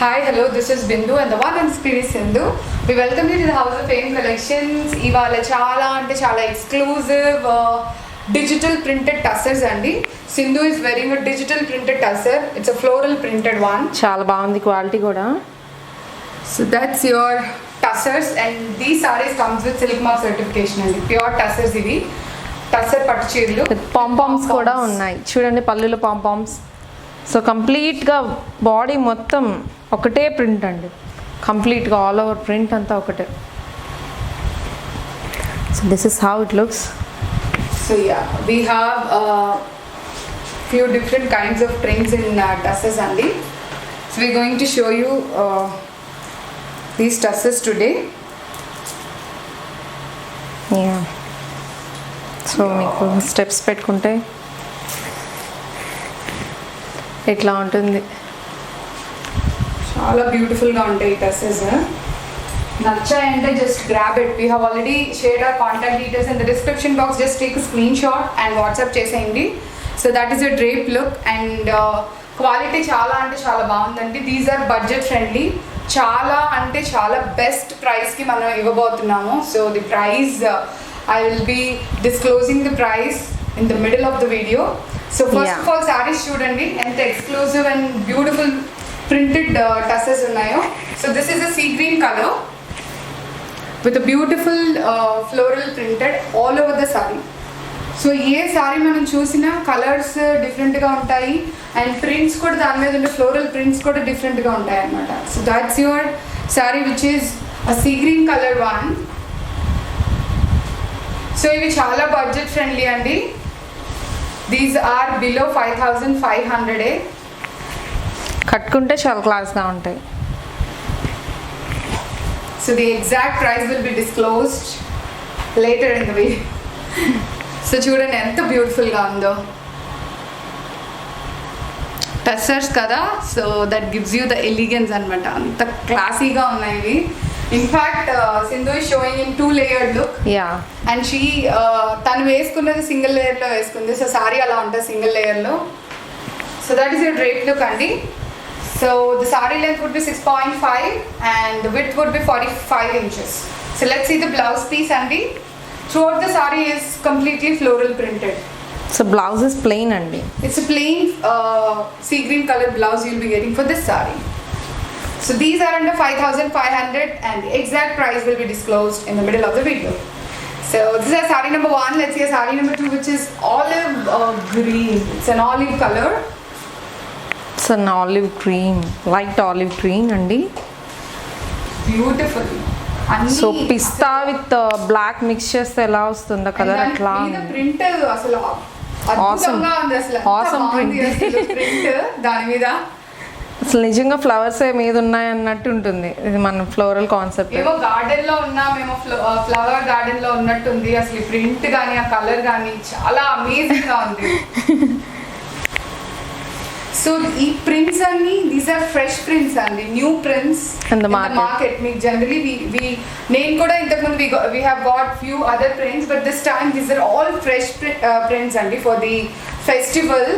Hi, hello, this is Bindu and the one and spirit Sindhu. We welcome you to the House of Fame Collections. ఇవాళ చాలా అంటే చాలా exclusive digital printed tussers అండి. Sindhu is wearing a digital printed tusser. It's a floral printed one. చాలా బాగుంది quality కూడా. So that's your tussers and these sarees comes with silk mark certification అండి. Pure tussers ఇవి. టస్సర్ పట్టు చీరలు. Pompoms కూడా ఉన్నాయి చూడండి, పళ్ళులో పాంపామ్స్. సో కంప్లీట్గా బాడీ మొత్తం ఒకటే ప్రింట్ అండి, కంప్లీట్గా ఆల్ ఓవర్ ప్రింట్ అంతా ఒకటే. So this is how it looks. So yeah, we have few different kinds of prints in tussers andi. So we're going to show you these tussers today. Yeah, so మీకు steps పెట్టుకుంటే ఇట్లా ఉంటుంది. చాలా బ్యూటిఫుల్గా ఉంటాయి టస్సెస్. నచ్చాయంటే just grab it. We have already shared our contact details in the description box. Just take screen shot and WhatsApp చేసేయండి. So that is a drape look and quality చాలా అంటే చాలా బాగుందండి. These are budget friendly. చాలా అంటే చాలా best ప్రైస్కి మనం ఇవ్వబోతున్నాము. So the price I will be disclosing the price in the middle of the video. So first of all, sarees chudandi enta exclusive and beautiful printed tussers unnayo. So this is a sea green color with a beautiful floral printed all over the saree. So A sorry మనం చూసినా colours డిఫరెంట్గా ఉంటాయి and prints కూడా దాని మీద ఉండే floral prints కూడా డిఫరెంట్గా ఉంటాయి అన్నమాట. So that's your sari which is a sea green colour one. So ఇవి చాలా బడ్జెట్ ఫ్రెండ్లీ అండి. These are below 5500. కట్టుకుంటే చాలా క్లాస్గా ఉంటాయి. So the exact price will be disclosed later in the video. So చూడండి ఎంత బ్యూటిఫుల్గా ఉందో. టస్సర్స్ కదా, so that gives you the elegance అనమాట. అంత క్లాసీగా ఉన్నాయి ఇవి. In fact Sindhu is showing in 2 layered look. Yeah, and she తను వేసుకున్నది సింగిల్ లేయర్లో వేసుకుంది. సో సారీ అలా ఉంటుంది సింగిల్ లేయర్లో. So that is your drape look అండి. So the saree length would be 6.5 and the width would be 45 inches. So let's see the blouse piece అండి. Throughout the saree is completely floral printed. So blouse is plain అండి. It's a plain sea green color blouse you'll be getting for this saree. So these are under 5500 and the exact price will be disclosed in the middle of the video. So this is saree number 1. Let's see saree number 2, which is olive green. It's an olive color. It's an olive green, light olive green అండి. Beautiful. So pista with black mix చేస్తే ఎలా వస్తుందో colour అట్లా. Print అసలు అద్భుతంగా ఉంది. అసలు awesome print. దాని మీద అసలు నిజంగా ఫ్లవర్స్ మీద ఉన్నాయి అన్నట్టు ఉంటుంది. ఇది మన ఫ్లోరల్ కాన్సెప్ట్. ఏమో గార్డెన్ లో ఉన్నామేమో, ఫ్లవర్ గార్డెన్ లో ఉన్నట్టుంది. అసలు ఈ ప్రింట్ కానీ ఆ కలర్ కానీ చాలా అమేజింగ్ గా ఉంది. సో ఈ ప్రింట్స్ అన్ని దీస్ ఆర్ ఫ్రెష్ ప్రింట్స్ అండి, new prints in the market. మీకు జనరలీ నేను కూడా ఇంతకుముందు we have got few other prints, but this time these are all fresh prints అండి. For the festival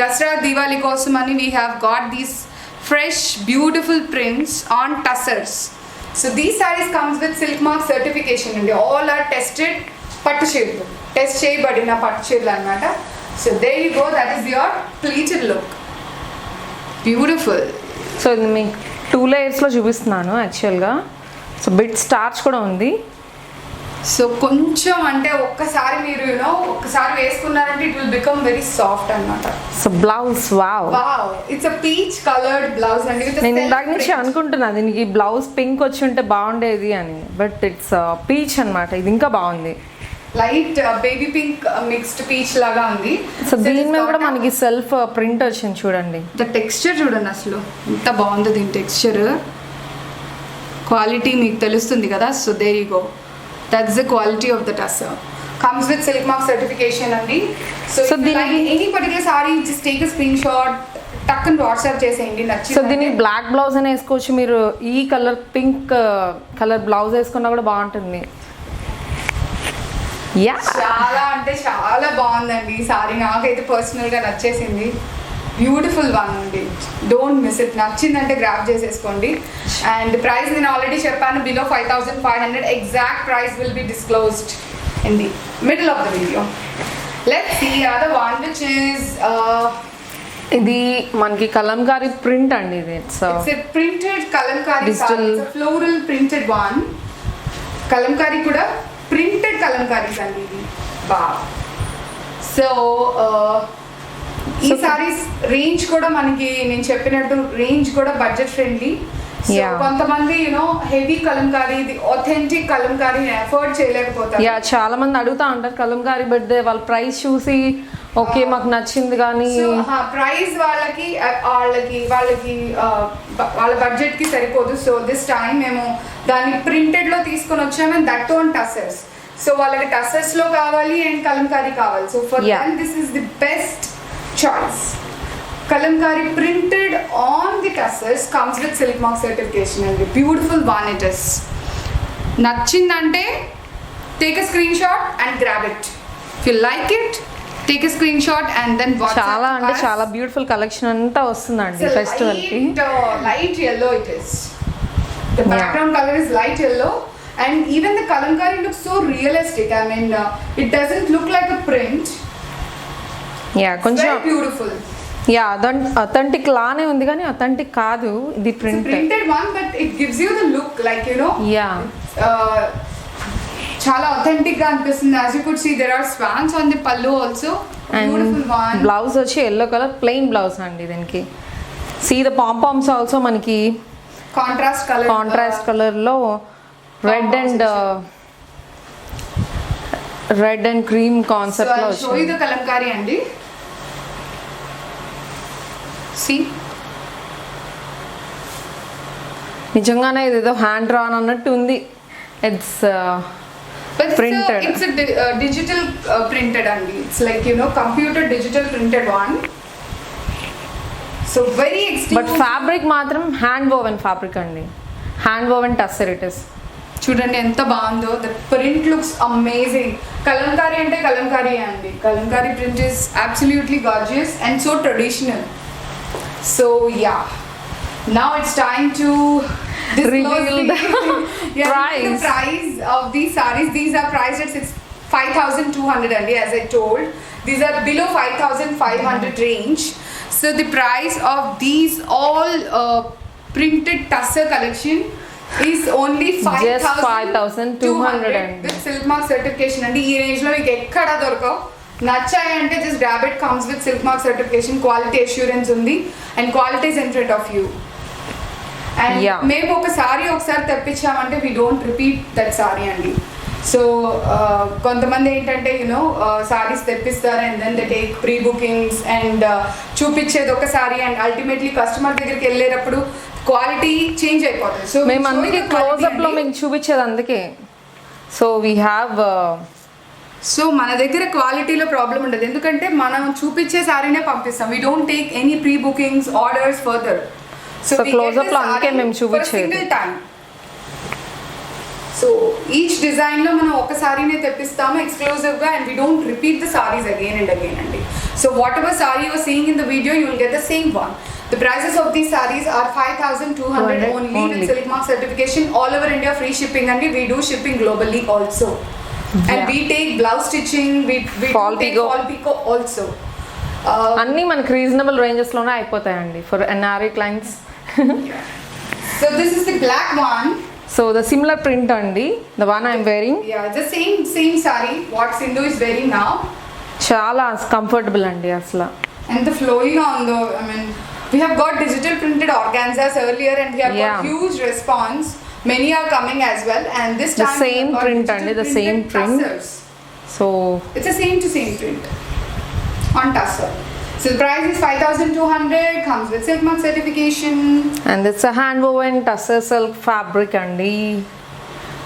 Dasara Diwali కోసం అని we have got these fresh beautiful prints on tussers. So these sarees comes with silk mark certification and they all are tested pattu cheerlu, test cheyabadina pattu cheerlu annamata. So there you go, that is your pleated look. Beautiful. So ఇది మీకు 2 layers చూపిస్తున్నాను యాక్చువల్గా. So bit starch కూడా ఉంది. So కొంచెం అంటే ఒక్కసారి మీరు ఒక్కసారి వేసుకున్నారంటే it will become very soft అన్నమాట. So blouse wow, it's a peach coloured blouse అండి. నేను ఇందాక నుంచి అనుకుంటున్నా దీనికి బ్లౌజ్ పింక్ వచ్చి ఉంటే బాగుండేది అని, బట్ ఇట్స్ పీచ్ అన్నమాట. ఇది ఇంకా బాగుంది. Light baby pink mixed peach లాగా ఉంది. సో దీని మీద కూడా మనకి సెల్ఫ్ ప్రింట్ వచ్చింది చూడండి. ద టెక్స్చర్ చూడండి అసలు ఎంత బాగుంది. దీని టెక్స్చర్ క్వాలిటీ మీకు తెలుస్తుంది కదా. So there you go, that's the quality of the tusser. Comes with silk mark certification andi. So if you like any particular saree, just take a screenshot, tuck and WhatsApp చేసేయండి. నచ్చింది. So దీనికి black blouse అని వేసుకోవచ్చు మీరు. ఈ colour pink colour blouse వేసుకున్నా కూడా బాగుంటుంది. చాలా అంటే చాలా బాగుందండి ఈ సారీ. నాకైతే పర్సనల్గా నచ్చేసింది. బ్యూటిఫుల్ వన్ అండి, డోంట్ మిస్ ఇట్. నచ్చిందంటే గ్రాప్ చేసేసుకోండి. అండ్ ప్రైస్ నేను ఆల్రెడీ చెప్పాను, below 5500. Exact price will be disclosed in the middle of the video. Let's see other one which is ఇది మనకి కలంకారీ ప్రింట్ అండి. ఇది it's a printed Kalamkari Digital. saree. It's a floral printed one. Kalamkari కూడా printed kalamkaris అండి ఇది. Wow. So ఈ saris range కూడా మనకి నేను చెప్పినట్టు రేంజ్ కూడా బడ్జెట్ ఫ్రెండ్లీ. Yeah. కొంతమంది హెవీ కలంకారీ, ఇది ఆథెంటిక్ కలంకారీ ఎఫర్ట్ చేయలేకపోతారు. యా, చాలా మంది అడుగుతా ఉంటారు కలంకారీ, బట్ వాళ్ళ ప్రైస్ చూసి ఓకే మాకు నచ్చింది కానీ ప్రైస్ వాళ్ళకి వాళ్ళ బడ్జెట్ కి సరిపోదు. సో దిస్ టైం మేము దాన్ని ప్రింటెడ్ లో తీసుకొని వచ్చాము, and that on tussars. So వాళ్ళకి టసర్స్ లో కావాలి అండ్ కలంకారీ కావాలి. So for Yeah. Them this is the best choice. Kalamkari printed on the tassels comes with silk mark certification and the beautiful one it is. నచ్చిందంటే take a screenshot and grab it. If you like it, take a screenshot and then WhatsApp చాలా అంటే us. చాలా beautiful collection అంతా వస్తుందండి It's a festival కి. light yellow it is. The background color is light yellow, and even the kalankari looks so realistic. I mean, it doesn't look like a print. Yeah, It's కొంచెం very beautiful. Yeah authentic లానే ఉంది కానీ authentic కాదు ఇది It's a print. printed one, but it gives you the look like yeah, చాలా authentic గా అనిపిస్తుంది. As you could see, there are swans on the pallu also. Beautiful and one. Blouse వచ్చి yellow colour plain blouse అండి దీనికి. See the pompoms also మనకి Contrast color. Contrast colour లో red and cream So concept లో I'll show you వచ్చింది. the kalankari అండి. See. నిజంగానే ఇదేదో హ్యాండ్ డ్రాన్ అన్నట్టు ఉంది. It's But Printed. it's a digital printed and it's like computer digital printed one. So very extreme. But fabric మాత్రం hand woven fabric అండి. Hand woven tussar it is. చూడండి ఎంత బాగుందో. The print looks amazing. Kalamkari అంటే కలంకారీ అండి. Kalamkari print is absolutely gorgeous and so traditional. So yeah, now it's time to Reveal the price. The price of these sarees. These are priced at 5,200 only, as I told. These are below 5,500 range. So the price of these all printed tussar collection is only 5,200 with silk mark certification. And ఈ range లో మీకు ఎక్కడ దొరకవు. నచ్చాయి అంటే just grab it. Comes with silk mark certification, quality assurance ఉంది, and quality is in front of you. And Yeah. మేము ఒకసారి తెప్పించామంటే we don't repeat that saree అండి. సో కొంతమంది ఏంటంటే సారీస్ తెప్పిస్తారు and then they take pre bookings and చూపించేది ఒకసారి అండ్ అల్టిమేట్లీ కస్టమర్ దగ్గరికి వెళ్ళేటప్పుడు క్వాలిటీ చేంజ్ అయిపోతుంది. సో మేము అందుకే క్లోజ్అప్ లో మీకు చూపించేది అందుకే. సో వీ హ్యావ్ సో మన దగ్గర క్వాలిటీలో ప్రాబ్లం ఉండదు, ఎందుకంటే మనం చూపించే సారీనే పంపిస్తాం. We don't take any pre bookings orders further. So close-up లో అందుకే మేము చూపించేది. సో ఈచ్ డిజైన్ లో మనం ఒక సారీనే తెప్పిస్తాము ఎక్స్క్లూజివ్ గా, and we don't repeat the sarees again and again అండి. So whatever saree you are seeing in the video you will get the same one. The prices of these sarees are 5,200 only with silk mark certification, all over India, free shipping, and we do shipping globally also. And we take blouse stitching, we Fall take pico. fall pico also. అన్నీ మనకి reasonable ranges లోనే అయిపోతాయండి for NRI clients. So this is the black one. So the similar print అండి, the one I'm wearing. Yeah, the same saree what Sindhu is wearing now. చాలా comfortable అండి అసలు. And the flowing on the, I mean, we have got digital printed organzas earlier and we have got huge response. Many are coming as well, and this The time same we have got print digital and the printed same print. tussars. So It's a same to same print on tussar. So the price is 5,200, comes with silk mark certification. And it's hand woven tussar silk fabric అండి.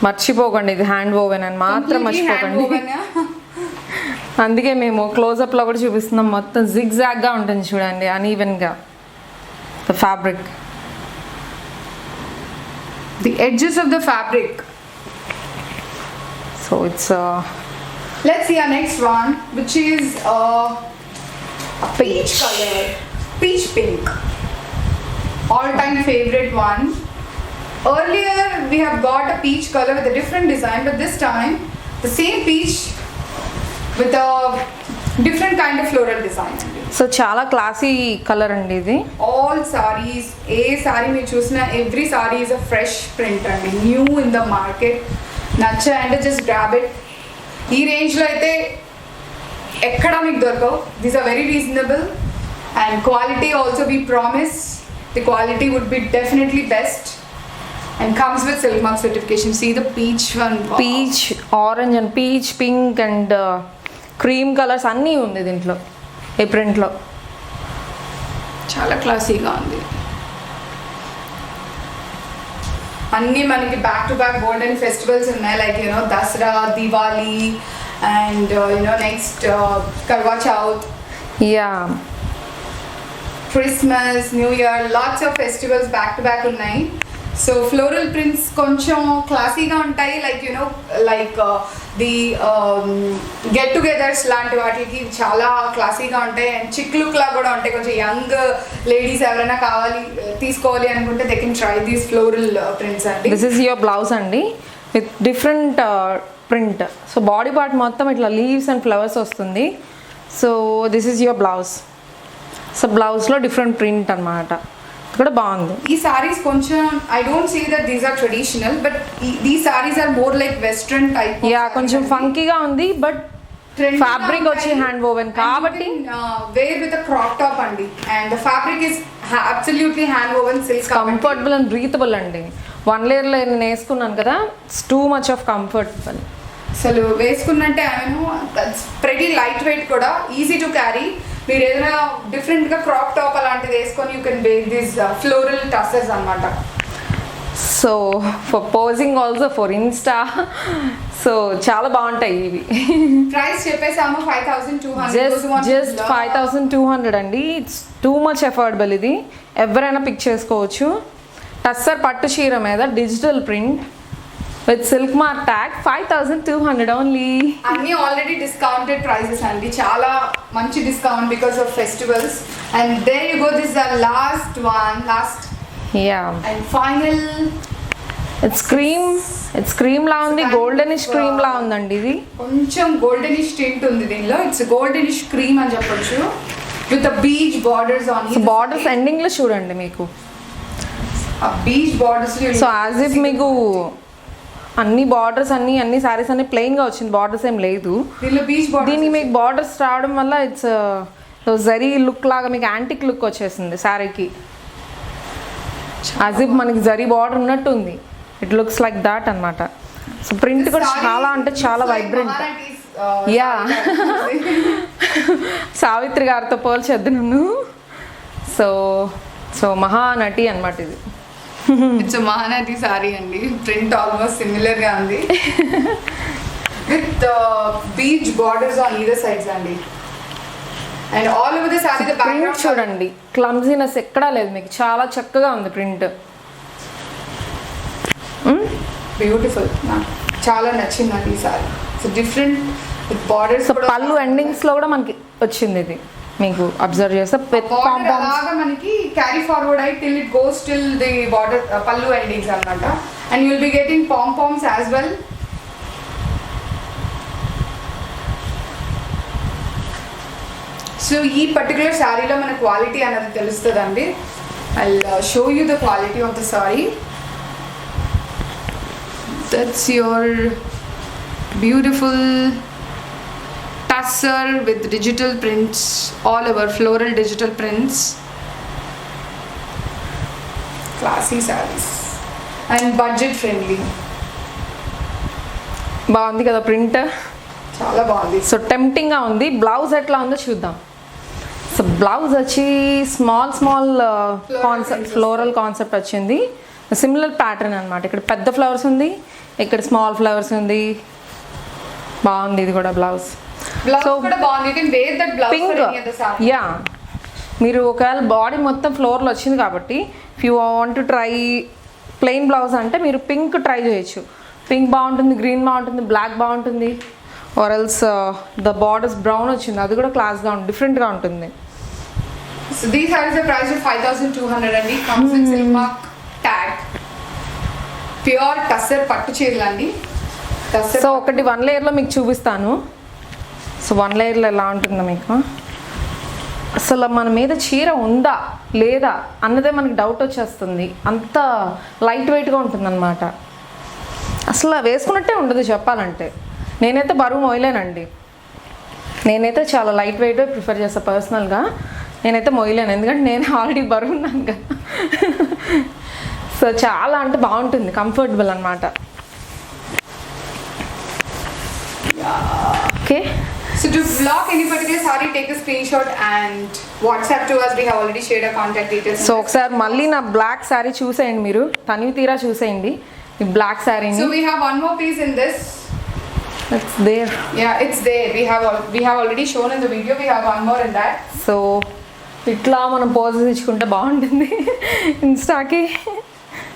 మర్చిపోకండి ఇది hand woven అని మాత్రం Completely hand మర్చిపోకండి. woven, yeah. అందుకే మేము close up లో కూడా చూపిస్తున్నాం. మొత్తం జిగ్జాగ్ గా ఉంటుంది చూడండి, అన్ఈవెన్ గా the fabric. The edges of the fabric. So it's Let's see our next one, which is a peach color. peach pink, all-time favorite one. Earlier we have got a peach color with a different design, but this time the same peach with a different kind of floral design. So చాలా classy colour అండి ఇది. All sarees, a saree మీరు చూసిన every saree is a fresh print అండి, new in the market. నచ్చాయంటే just grab it. ఈ రేంజ్లో అయితే ఎక్కడ మీకు దొరకవు. These are very reasonable and quality also we promise. The quality would be definitely best and comes with Silk Mark certification. See the peach one. Wow. Peach orange and peach pink and cream colours అన్నీ ఉంది దీంట్లో ఈ ప్రింట్లో. చాలా క్లాసీగా ఉంది. అన్నీ మనకి back to back golden festivals ఉన్నాయి, like you know Dasara, Diwali and you know next Karva Chauth, yeah Christmas, new year, lots of festivals back to back ఉన్నాయి. సో ఫ్లోరల్ ప్రింట్స్ కొంచెం క్లాసీగా ఉంటాయి, like you know like the get togethers లాంటి వాటికి చాలా క్లాసీగా ఉంటాయి అండ్ చిక్ లుక్ లా కూడా ఉంటాయి. కొంచెం యంగ్ లేడీస్ ఎవరైనా కావాలి తీసుకోవాలి అనుకుంటే they can try these floral prints అండి. దిస్ ఈస్ యువర్ బ్లౌజ్ అండి with different print. So body part మొత్తం ఇట్లా లీవ్స్ అండ్ ఫ్లవర్స్ వస్తుంది. So this is your blouse. So బ్లౌజ్లో డిఫరెంట్ ప్రింట్ అన్నమాట, కూడా బాగుంది. ఈ సారీస్ కొంచెం I don't say that these are traditional, but these saris are more like western type. Yeah కొంచెం ఫంకీగా ఉంది, బట్ ఫ్యాబ్రిక్ వచ్చి హ్యాండ్ వోవెన్ కాబట్టి వేర్ విత్ క్రాప్ టాప్ అండి, and the fabric is absolutely hand woven silk, comfortable and breathable అండి. 1 లేయర్లో నేను వేసుకున్నాను కదా, it's too much of comfortable. అసలు వేసుకున్నట్టే ఐను ప్రెటీ లైట్ వెయిట్ కూడా, ఈజీ టు క్యారీ. మీరు ఏదైనా డిఫరెంట్గా క్రాప్ టాప్ అలాంటిది వేసుకొని you can wear this floral tussars అన్నమాట. So for posing also for Insta, so చాలా బాగుంటాయి ఇవి. ప్రైస్ చెప్పేసాము 5200, జస్ట్ 5200 అండి. It's too much affordable. ఇది ఎవరైనా పిక్ చేసుకోవచ్చు. టస్సర్ పట్టు చీర మీద digital print with silk mark tag 5200 only. అన్నీ ఆల్రెడీ డిస్కౌంటెడ్ ప్రైసెస్ అండి, చాలా మంచి discount because of festivals. And there you go, this the last one, last yeah and final. It's cream లా ఉంది, గోల్డెనిష్ క్రీమ్ లా ఉందండి. ఇది కొంచెం గోల్డెనిష్ టింట్ ఉంది దీనిలో. ఇట్స్ గోల్డెనిష్ క్రీమ్ అని చెప్పొచ్చు with the beach borders on. Borders ending లో చూడండి మీకు beach borders. So as if మీకు అన్ని బార్డర్స్ అన్ని సారీస్ అన్ని ప్లెయిన్ గా వచ్చింది, బార్డర్స్ ఏం లేదు దీనికి. మీకు బార్డర్స్ రావడం వల్ల ఇట్స్ జరీ లుక్ లాగా మీకు యాంటిక్ లుక్ వచ్చేసింది శారీకి. యాజ్ ఇఫ్ మనకి జరీ బార్డర్ ఉన్నట్టు ఉంది. ఇట్ లుక్స్ లైక్ దాట్ అన్నమాట. సో ప్రింట్ కూడా చాలా అంటే చాలా వైబ్రెంట్. యా సావిత్రి గారితో పోల్చొద్దు నన్ను. సో మహానటి అన్నమాట ఇది. ఇట్స్ మహానటి సారీ అండి, ప్రింట్ ఆల్మోస్ట్ సిమిలర్ గా ఉంది with beach borders on either sides అండి. And all over the saree the background చూడండి, క్లమ్జీనెస్ ఎక్కడా లేదు మీకు, చాలా చక్కగా ఉంది ప్రింట్. బ్యూటిఫుల్, నాకు చాలా నచ్చిందండి ఈ sorry. So different with borders. So పళ్ళు ఎండింగ్స్ లో కూడా మనకి వచ్చింది ఇది, మీకు అబ్జర్వ్ చేస్తే అలాగా మనకి క్యారీ ఫార్వర్డ్ అయ్యి till it goes till the border పల్లు ఎండింగ్స్ అన్నమాట. And you will be getting pompoms as well. So ఈ పర్టికులర్ శారీలో మన క్వాలిటీ అనేది తెలుస్తుందండి. I show you the quality of the sorry. That's your beautiful tussar with digital prints all over, floral digital prints, classy sarees and budget friendly. బాగుంది కదా print, చాలా బాగుంది. So టెంప్టింగ్గా ఉంది. బ్లౌజ్ ఎట్లా ఉందో చూద్దాం. సో బ్లౌజ్ వచ్చి స్మాల్ కాన్సెప్ట్, ఫ్లోరల్ కాన్సెప్ట్ వచ్చింది. సిమిలర్ ప్యాటర్న్ అనమాట. ఇక్కడ పెద్ద ఫ్లవర్స్ ఉంది, ఇక్కడ స్మాల్ ఫ్లవర్స్ ఉంది. బాగుంది ఇది కూడా బ్లౌజ్. పింక్, యా మీరు ఒకవేళ బాడీ మొత్తం ఫ్లోర్లో వచ్చింది కాబట్టి if you want to try plain blouse అంటే మీరు పింక్ ట్రై చేయొచ్చు. పింక్ బాగుంటుంది, గ్రీన్ బాగుంటుంది, బ్లాక్ బాగుంటుంది. Or else the borders brown వచ్చింది, అది కూడా క్లాస్గా ఉంటుంది, డిఫరెంట్గా ఉంటుంది. So these sarees are priced at 5,200 and comes with silk mark tag. Pure tussar పట్టు చీరలు అండి. సో ఒకటి 1 లేయర్లో మీకు చూపిస్తాను. సో 1 లేయర్లో ఎలా ఉంటుందో మీకు అసలు మన మీద చీర ఉందా లేదా అన్నదే మనకి డౌట్ వచ్చేస్తుంది. అంత లైట్ వెయిట్గా ఉంటుందన్నమాట. అసలు వేసుకున్నట్టే ఉండదు చెప్పాలంటే. నేనైతే బరువు మోయలేనండి. నేనైతే చాలా లైట్ వెయిట్ ప్రిఫర్ చేస్తాను పర్సనల్గా. నేనైతే మోయలేను ఎందుకంటే నేను ఆల్రెడీ బరువు ఉన్నాను కదా. సో చాలా అంటే బాగుంటుంది, కంఫర్టబుల్ అనమాట. Okay. So to block any particular saree, take a screenshot and WhatsApp to us. We have already shared our contact details. So ఒకసారి మళ్ళీ నా బ్లాక్ శారీ చూసేయండి, మీరు తనివి తీరా చూసేయండి ఈ బ్లాక్ శారీని. So we have one more piece in this. It's there. Yeah, it's there. We have already shown in the video. We have one more in that. So ఇట్లా మనం పోజెస్ ఇచ్చుకుంటే బాగుంటుంది ఇన్స్టాకి.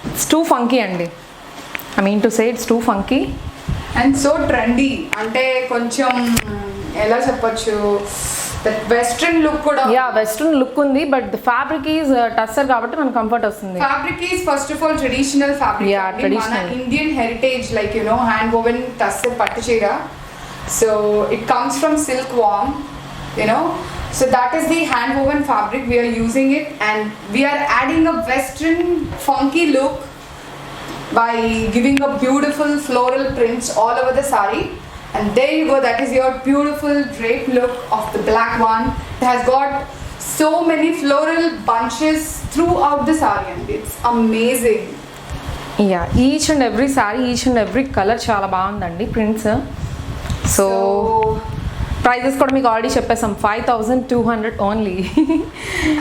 ఇట్స్ టూ ఫంకీ అండి. I mean to say it's two funky and so trendy. అంటే కొంచెం ఎలా చెప్పొచ్చు, western look కూడా. యా వెస్ట్రన్ లుక్ ఉంది, but the fabric is tussar కాబట్టి మనకు కంఫర్ట్ వస్తుంది. Fabric is first of all traditional fabric. Yeah, traditional. Mana Indian heritage, like you know, hand woven tussar pattu cheera. So it comes from silkworm, you know. So that is the hand woven fabric. We are using it and we are adding a western funky look by giving a beautiful floral prints all over the saree. And there you go, that is your beautiful drape look of the black one. It has got so many floral bunches throughout the saree and it's amazing. Yeah each and every saree, each and every colour చాలా బాగుందండి prints. So prices కూడా మీకు ఆల్రెడీ చెప్పేసాం, 5,200 only.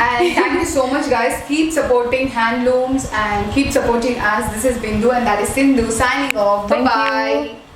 And thank you so much guys. Keep supporting handlooms and keep supporting us. This is Bindu and that is Sindhu signing off. Bye Thank bye. you.